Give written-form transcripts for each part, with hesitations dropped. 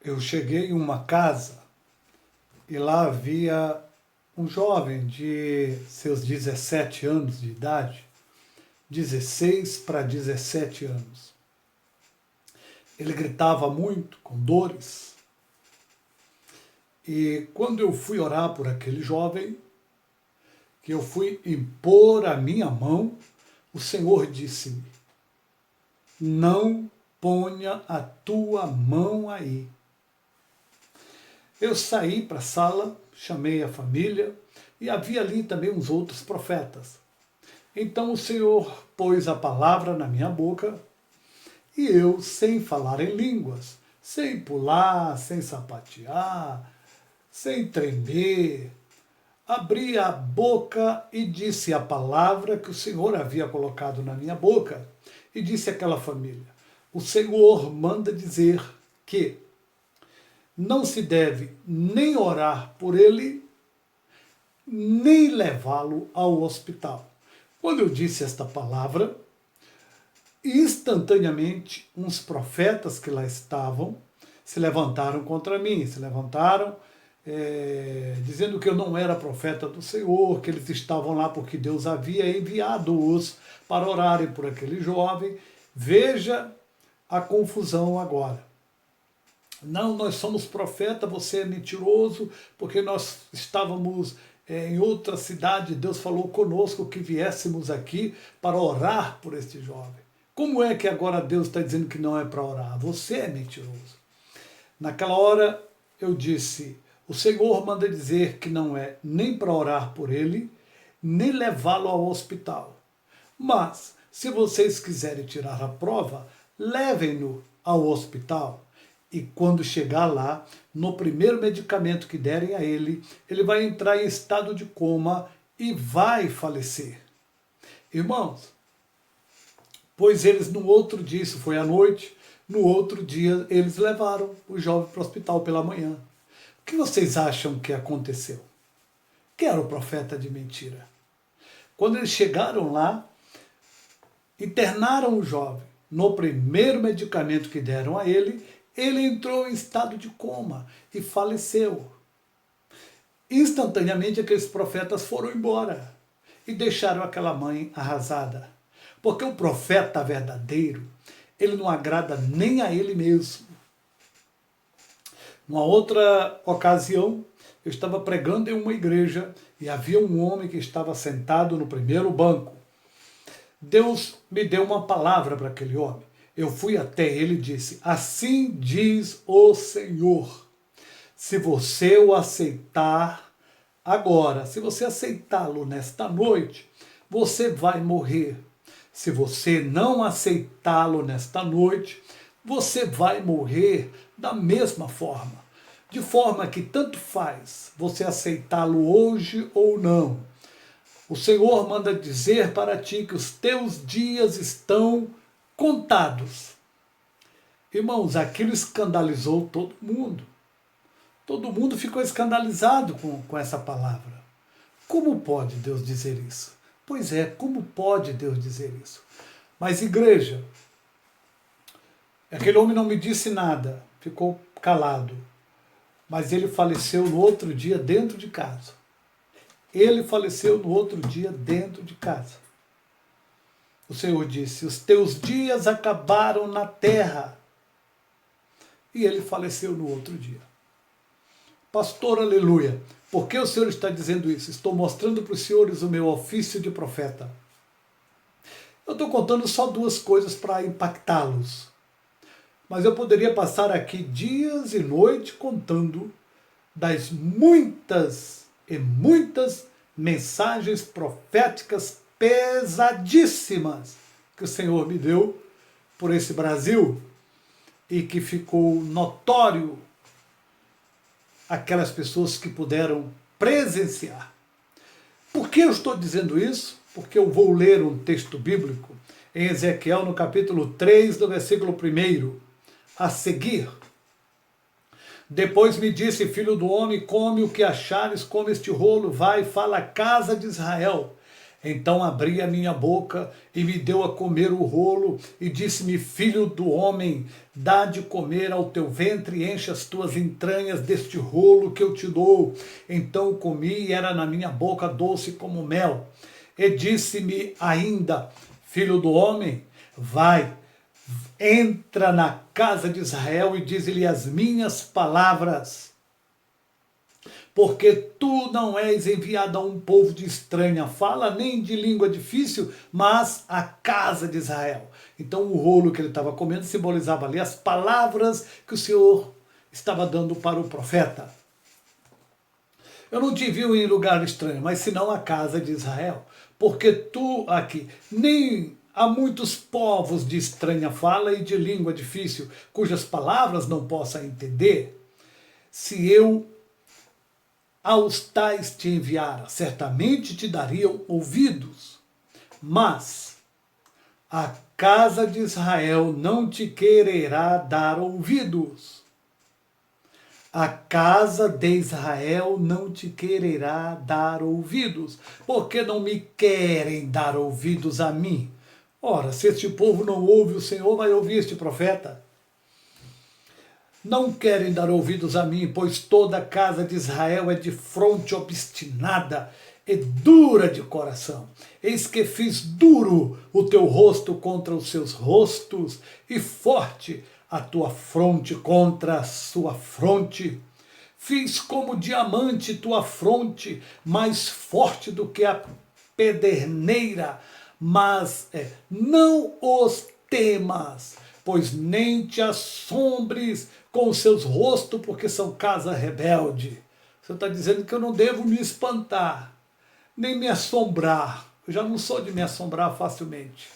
Eu cheguei em uma casa e lá havia um jovem de seus 17 anos de idade, 16 para 17 anos. Ele gritava muito, com dores. E quando eu fui orar por aquele jovem, que eu fui impor a minha mão, o Senhor disse-me: não ponha a tua mão aí. Eu saí para a sala, chamei a família e havia ali também uns outros profetas. Então o Senhor pôs a palavra na minha boca e eu, sem falar em línguas, sem pular, sem sapatear, sem tremer, abri a boca e disse a palavra que o Senhor havia colocado na minha boca e disse àquela família: o Senhor manda dizer que não se deve nem orar por ele, nem levá-lo ao hospital. Quando eu disse esta palavra, instantaneamente uns profetas que lá estavam se levantaram contra mim, se levantaram dizendo que eu não era profeta do Senhor, que eles estavam lá porque Deus havia enviado-os para orarem por aquele jovem. Veja a confusão agora. Não, nós somos profeta, você é mentiroso, porque nós estávamos em outra cidade, Deus falou conosco que viéssemos aqui para orar por este jovem. Como é que agora Deus está dizendo que não é para orar? Você é mentiroso. Naquela hora eu disse: o Senhor manda dizer que não é nem para orar por ele, nem levá-lo ao hospital. Mas, se vocês quiserem tirar a prova, levem-no ao hospital. E quando chegar lá, no primeiro medicamento que derem a ele, ele vai entrar em estado de coma e vai falecer. Irmãos, pois eles no outro dia, isso foi à noite, no outro dia eles levaram o jovem para o hospital pela manhã. O que vocês acham que aconteceu? Quem era o profeta de mentira? Quando eles chegaram lá, internaram o jovem. No primeiro medicamento que deram a ele entrou em estado de coma e faleceu. Instantaneamente aqueles profetas foram embora e deixaram aquela mãe arrasada. Porque o profeta verdadeiro, ele não agrada nem a ele mesmo. Numa outra ocasião, eu estava pregando em uma igreja e havia um homem que estava sentado no primeiro banco. Deus me deu uma palavra para aquele homem. Eu fui até ele e disse: assim diz o Senhor, se você o aceitar agora, se você aceitá-lo nesta noite, você vai morrer. Se você não aceitá-lo nesta noite, você vai morrer da mesma forma. De forma que tanto faz você aceitá-lo hoje ou não. O Senhor manda dizer para ti que os teus dias estão contados. Irmãos, aquilo escandalizou todo mundo. Todo mundo ficou escandalizado com essa palavra. Como pode Deus dizer isso? Pois é, como pode Deus dizer isso? Mas igreja, aquele homem não me disse nada, ficou calado. Mas ele faleceu no outro dia dentro de casa. Ele faleceu no outro dia dentro de casa. O Senhor disse: os teus dias acabaram na terra. E ele faleceu no outro dia. Pastor, aleluia. Por que o Senhor está dizendo isso? Estou mostrando para os senhores o meu ofício de profeta. Eu estou contando só duas coisas para impactá-los. Mas eu poderia passar aqui dias e noites contando das muitas e muitas mensagens proféticas pesadíssimas que o Senhor me deu por esse Brasil e que ficou notório aquelas pessoas que puderam presenciar. Por que eu estou dizendo isso? Porque eu vou ler um texto bíblico em Ezequiel, no capítulo 3, do versículo 1, a seguir. Depois me disse: filho do homem, come o que achares, come este rolo, vai e fala à casa de Israel. Então abri a minha boca e me deu a comer o rolo e disse-me: filho do homem, dá de comer ao teu ventre e enche as tuas entranhas deste rolo que eu te dou. Então comi e era na minha boca doce como mel. E disse-me ainda: filho do homem, vai, entra na casa de Israel e dize-lhe as minhas palavras. Porque tu não és enviado a um povo de estranha fala, nem de língua difícil, mas a casa de Israel. Então o rolo que ele estava comendo simbolizava ali as palavras que o Senhor estava dando para o profeta. Eu não te vi em lugar estranho, mas senão a casa de Israel. Porque tu aqui, nem há muitos povos de estranha fala e de língua difícil, cujas palavras não possa entender, se eu aos tais te enviara, certamente te dariam ouvidos, mas a casa de Israel não te quererá dar ouvidos. A casa de Israel não te quererá dar ouvidos, porque não me querem dar ouvidos a mim. Ora, se este povo não ouve o Senhor, vai ouvir este profeta. Não querem dar ouvidos a mim, pois toda a casa de Israel é de fronte obstinada e dura de coração. Eis que fiz duro o teu rosto contra os seus rostos e forte a tua fronte contra a sua fronte. Fiz como diamante tua fronte, mais forte do que a pederneira, mas não os temas, pois nem te assombres com os seus rostos, porque são casa rebelde. Você está dizendo que eu não devo me espantar, nem me assombrar. Eu já não sou de me assombrar facilmente.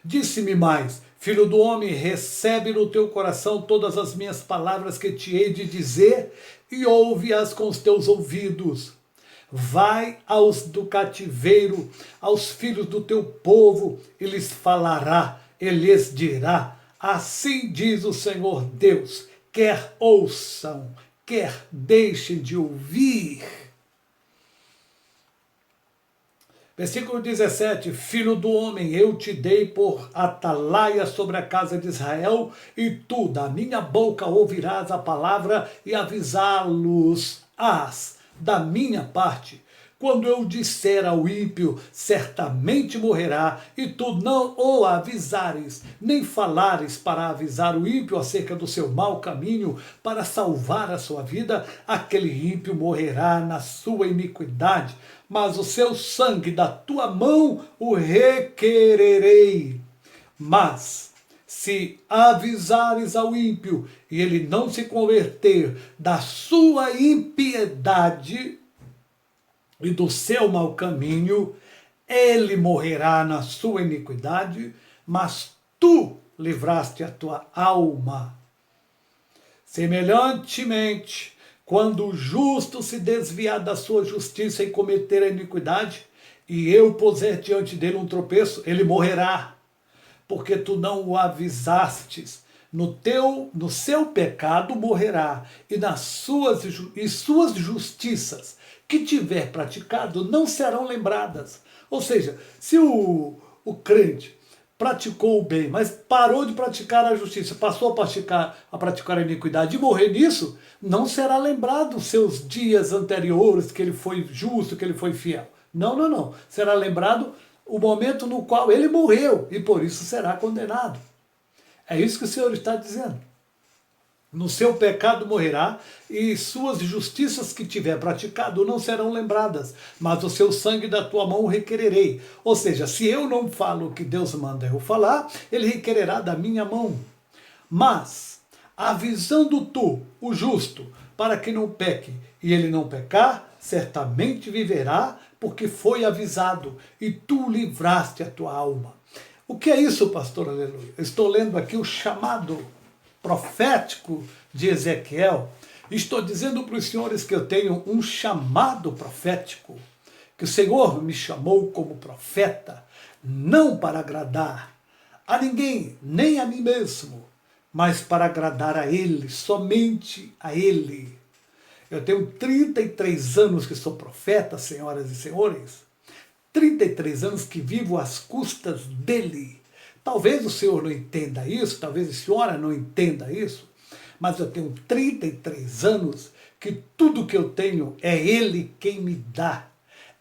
Disse-me mais: filho do homem, recebe no teu coração todas as minhas palavras que te hei de dizer e ouve-as com os teus ouvidos. Vai aos do cativeiro, aos filhos do teu povo, e lhes falará, e lhes dirá: assim diz o Senhor Deus, quer ouçam, quer deixem de ouvir. Versículo 17, filho do homem, eu te dei por atalaia sobre a casa de Israel, e tu da minha boca ouvirás a palavra e avisá-los-ás da minha parte. Quando eu disser ao ímpio, certamente morrerá, e tu não o avisares, nem falares para avisar o ímpio acerca do seu mau caminho, para salvar a sua vida, aquele ímpio morrerá na sua iniquidade, mas o seu sangue da tua mão o requererei. Mas se avisares ao ímpio, e ele não se converter da sua impiedade e do seu mau caminho, ele morrerá na sua iniquidade, mas tu livraste a tua alma. Semelhantemente, quando o justo se desviar da sua justiça e cometer a iniquidade, e eu puser diante dele um tropeço, ele morrerá, porque tu não o avisastes. No seu pecado morrerá, e nas suas justiças que tiver praticado não serão lembradas. Ou seja, se o crente praticou o bem, mas parou de praticar a justiça, passou a praticar a iniquidade e morrer nisso, não será lembrado os seus dias anteriores, que ele foi justo, que ele foi fiel. Não, não, não. Será lembrado o momento no qual ele morreu e por isso será condenado. É isso que o Senhor está dizendo. No seu pecado morrerá, e suas justiças que tiver praticado não serão lembradas, mas o seu sangue da tua mão requererei. Ou seja, se eu não falo o que Deus manda eu falar, ele requererá da minha mão. Mas, avisando tu, o justo, para que não peque, e ele não pecar, certamente viverá, porque foi avisado, e tu livraste a tua alma. O que é isso, pastor Aleluia? Eu estou lendo aqui o chamado profético de Ezequiel. Estou dizendo para os senhores que eu tenho um chamado profético, que o Senhor me chamou como profeta, não para agradar a ninguém, nem a mim mesmo, mas para agradar a Ele, somente a Ele. Eu tenho 33 anos que sou profeta, senhoras e senhores, 33 anos que vivo às custas dele. Talvez o senhor não entenda isso, talvez a senhora não entenda isso, mas eu tenho 33 anos que tudo que eu tenho é ele quem me dá.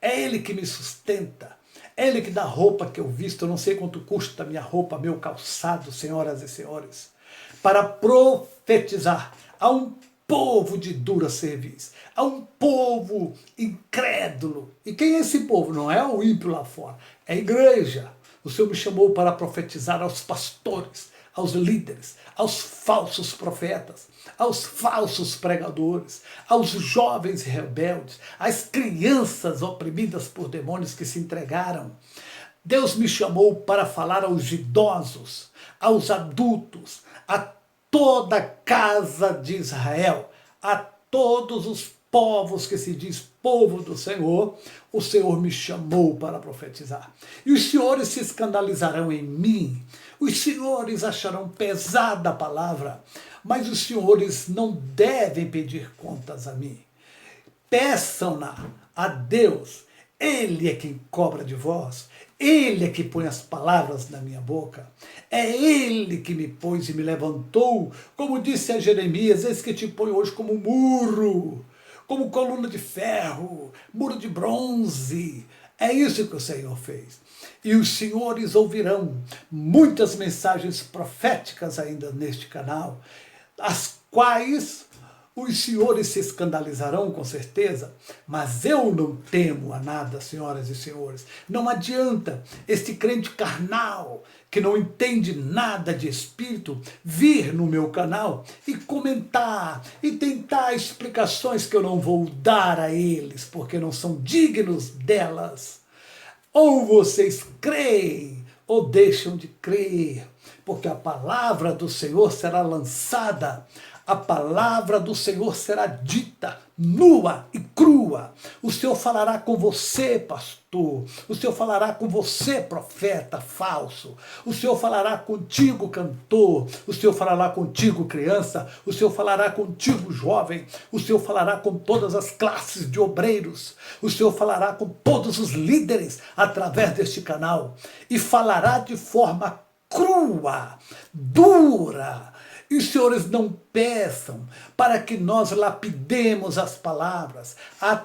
É ele que me sustenta. É ele que dá a roupa que eu visto. Eu não sei quanto custa minha roupa, meu calçado, senhoras e senhores. Para profetizar a um povo de dura cerviz, a um povo incrédulo. E quem é esse povo? Não é o ímpio lá fora, é a igreja. O Senhor me chamou para profetizar aos pastores, aos líderes, aos falsos profetas, aos falsos pregadores, aos jovens rebeldes, às crianças oprimidas por demônios que se entregaram. Deus me chamou para falar aos idosos, aos adultos, a toda a casa de Israel, a todos os povos que se diz povo do Senhor, o Senhor me chamou para profetizar. E os senhores se escandalizarão em mim, os senhores acharão pesada a palavra, mas os senhores não devem pedir contas a mim. Peçam-na a Deus, Ele é quem cobra de vós, Ele é que põe as palavras na minha boca, é Ele que me pôs e me levantou, como disse a Jeremias, eis que te põe hoje como muro, como coluna de ferro, muro de bronze. É isso que o Senhor fez. E os senhores ouvirão muitas mensagens proféticas ainda neste canal, as quais os senhores se escandalizarão com certeza, mas eu não temo a nada, senhoras e senhores. Não adianta este crente carnal, que não entende nada de espírito, vir no meu canal e comentar e tentar explicações que eu não vou dar a eles, porque não são dignos delas. Ou vocês creem, ou deixam de crer, porque a palavra do Senhor será lançada, a palavra do Senhor será dita, nua e crua. O Senhor falará com você, pastor. O Senhor falará com você, profeta falso. O Senhor falará contigo, cantor. O Senhor falará contigo, criança. O Senhor falará contigo, jovem. O Senhor falará com todas as classes de obreiros. O Senhor falará com todos os líderes através deste canal. E falará de forma crua, dura. E os senhores não peçam para que nós lapidemos as palavras.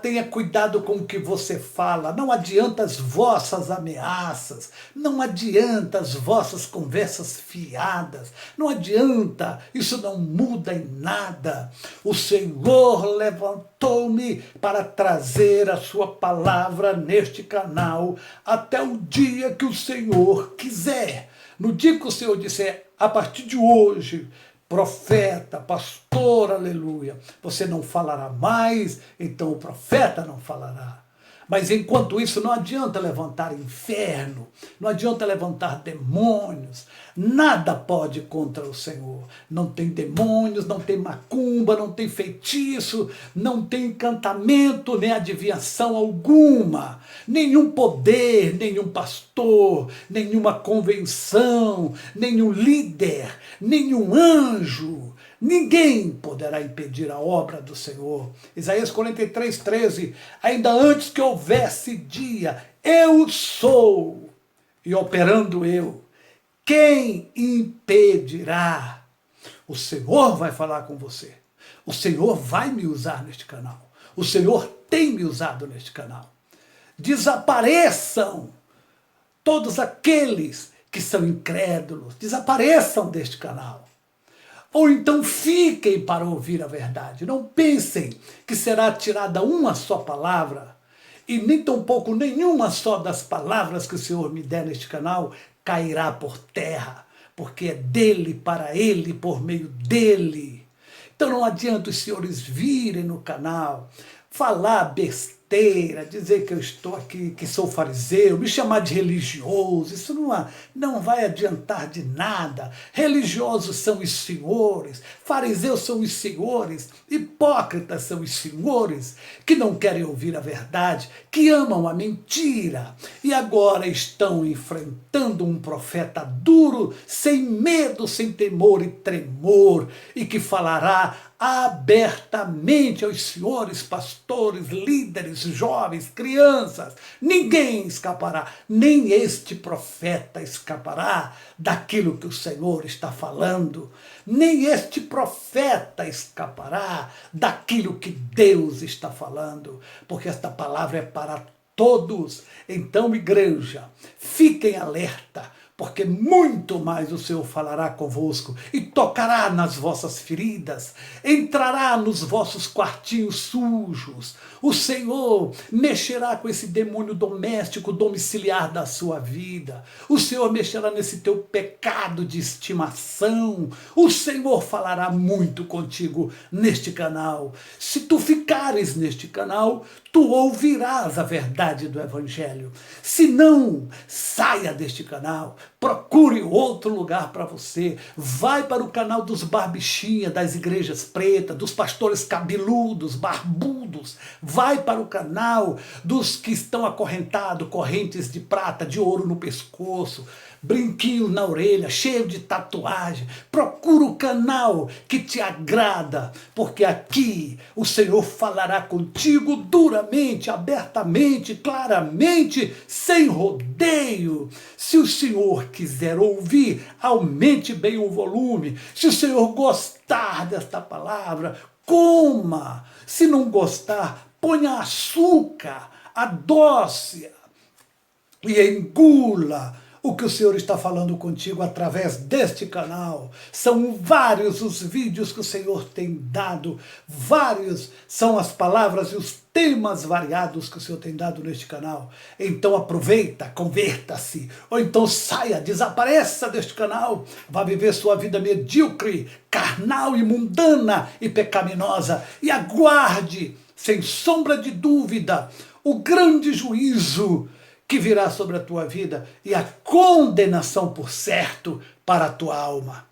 Tenha cuidado com o que você fala. Não adianta as vossas ameaças. Não adianta as vossas conversas fiadas. Não adianta. Isso não muda em nada. O Senhor levantou-me para trazer a sua palavra neste canal até o dia que o Senhor quiser. No dia que o Senhor disser, a partir de hoje, profeta, pastor, aleluia, você não falará mais, então o profeta não falará. Mas enquanto isso não adianta levantar inferno, não adianta levantar demônios, nada pode contra o Senhor. Não tem demônios, não tem macumba, não tem feitiço, não tem encantamento, nem adivinhação alguma. Nenhum poder, nenhum pastor, nenhuma convenção, nenhum líder, nenhum anjo, ninguém poderá impedir a obra do Senhor. Isaías 43, 13. Ainda antes que houvesse dia, eu sou, e operando eu, quem impedirá? O Senhor vai falar com você. O Senhor vai me usar neste canal. O Senhor tem me usado neste canal. Desapareçam todos aqueles que são incrédulos. Desapareçam deste canal. Ou então fiquem para ouvir a verdade. Não pensem que será tirada uma só palavra, e nem tampouco nenhuma só das palavras que o Senhor me der neste canal cairá por terra, porque é dele, para ele, por meio dele. Então não adianta os senhores virem no canal, falar besteira, dizer que eu estou aqui, que sou fariseu, me chamar de religioso. Isso não vai adiantar de nada. Religiosos são os senhores, fariseus são os senhores, hipócritas são os senhores, que não querem ouvir a verdade, que amam a mentira, e agora estão enfrentando um profeta duro, sem medo, sem temor e tremor, e que falará abertamente aos senhores pastores, líderes, jovens, crianças. Ninguém escapará, nem este profeta escapará daquilo que o Senhor está falando, nem este profeta escapará daquilo que Deus está falando, porque esta palavra é para todos. Então, igreja, fiquem alerta, porque muito mais o Senhor falará convosco e tocará nas vossas feridas, entrará nos vossos quartinhos sujos. O Senhor mexerá com esse demônio doméstico, domiciliar da sua vida. O Senhor mexerá nesse teu pecado de estimação. O Senhor falará muito contigo neste canal. Se tu ficares neste canal, tu ouvirás a verdade do Evangelho. Se não, saia deste canal, procure outro lugar para você. Vai para o canal dos barbichinha, das igrejas pretas, dos pastores cabeludos, barbudos. Vai para o canal dos que estão acorrentados, correntes de prata, de ouro no pescoço, brinquinho na orelha, cheio de tatuagem. Procura o canal que te agrada, porque aqui o Senhor falará contigo duramente, abertamente, claramente, sem rodeio. Se o Senhor quiser ouvir, aumente bem o volume. Se o Senhor gostar desta palavra, coma. Se não gostar, ponha açúcar, adoce e engula o que o Senhor está falando contigo através deste canal. São vários os vídeos que o Senhor tem dado, vários são as palavras e os temas variados que o Senhor tem dado neste canal. Então aproveita, converta-se, ou então saia, desapareça deste canal, vá viver sua vida medíocre, carnal e mundana e pecaminosa, e aguarde, sem sombra de dúvida, o grande juízo que virá sobre a tua vida e a condenação, por certo, para a tua alma.